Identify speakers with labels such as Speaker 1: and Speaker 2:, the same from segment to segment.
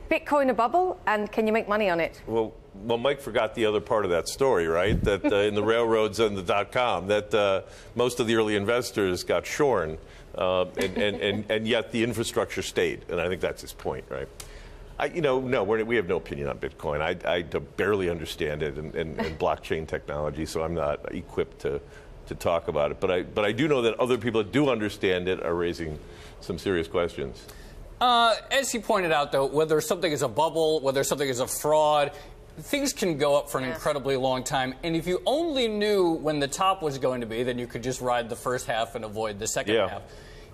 Speaker 1: Bitcoin a bubble, and can you make money on it?
Speaker 2: Well, Mike forgot the other part of that story, right? That in the railroads and the .com, that most of the early investors got shorn, and yet the infrastructure stayed. And I think that's his point, right? No, we have no opinion on Bitcoin. I barely understand it and blockchain technology, so I'm not equipped to talk about it. But I do know that other people that do understand it are raising some serious questions.
Speaker 3: As he pointed out, though, whether something is a bubble, whether something is a fraud, things can go up for an incredibly long time. And if you only knew when the top was going to be, then you could just ride the first half and avoid the second half.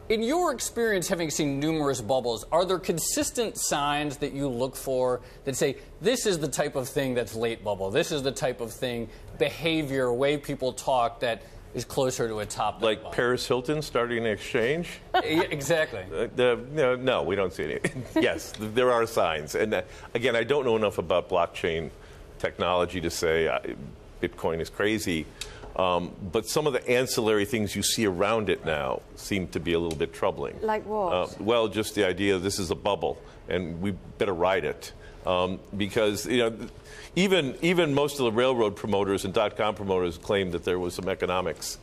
Speaker 3: In your experience, having seen numerous bubbles, are there consistent signs that you look for that say, this is the type of thing that's late bubble, this is the type of thing, behavior, way people talk that is closer to a top?
Speaker 2: Like Paris Hilton starting an exchange?
Speaker 3: Exactly.
Speaker 2: No, we don't see any. Yes, there are signs. And again, I don't know enough about blockchain technology to say Bitcoin is crazy. But some of the ancillary things you see around it now seem to be a little bit troubling.
Speaker 1: Like what?
Speaker 2: Well, just the idea this is a bubble, and we better ride it. Because even most of the railroad promoters and .com promoters claimed that there was some economics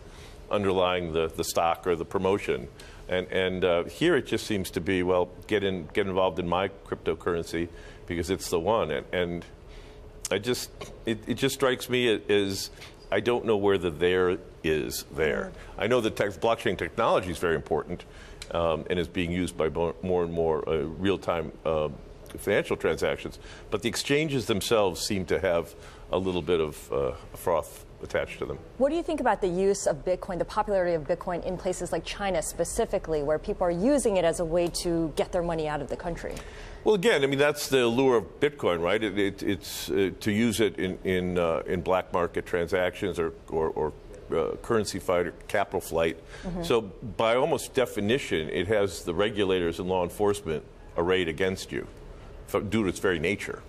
Speaker 2: underlying the stock or the promotion, and here it just seems to be, well, get involved in my cryptocurrency because it's the one, and it just strikes me as I don't know where the there is there. I know that blockchain technology is very important and is being used by more and more real-time financial transactions, but the exchanges themselves seem to have a little bit of froth attached to them.
Speaker 4: What do you think about the use of Bitcoin, the popularity of Bitcoin in places like China specifically, where people are using it as a way to get their money out of the country?
Speaker 2: Well, again, I mean, that's the allure of Bitcoin, right? It's to use it in black market transactions or currency fight or capital flight. So by almost definition, it has the regulators and law enforcement arrayed against you due to its very nature.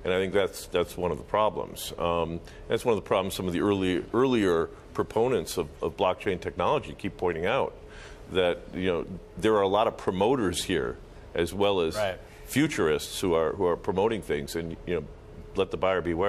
Speaker 2: And I think that's one of the problems. That's one of the problems some of the earlier proponents of blockchain technology keep pointing out, that there are a lot of promoters here as well as futurists who are promoting things, and let the buyer beware.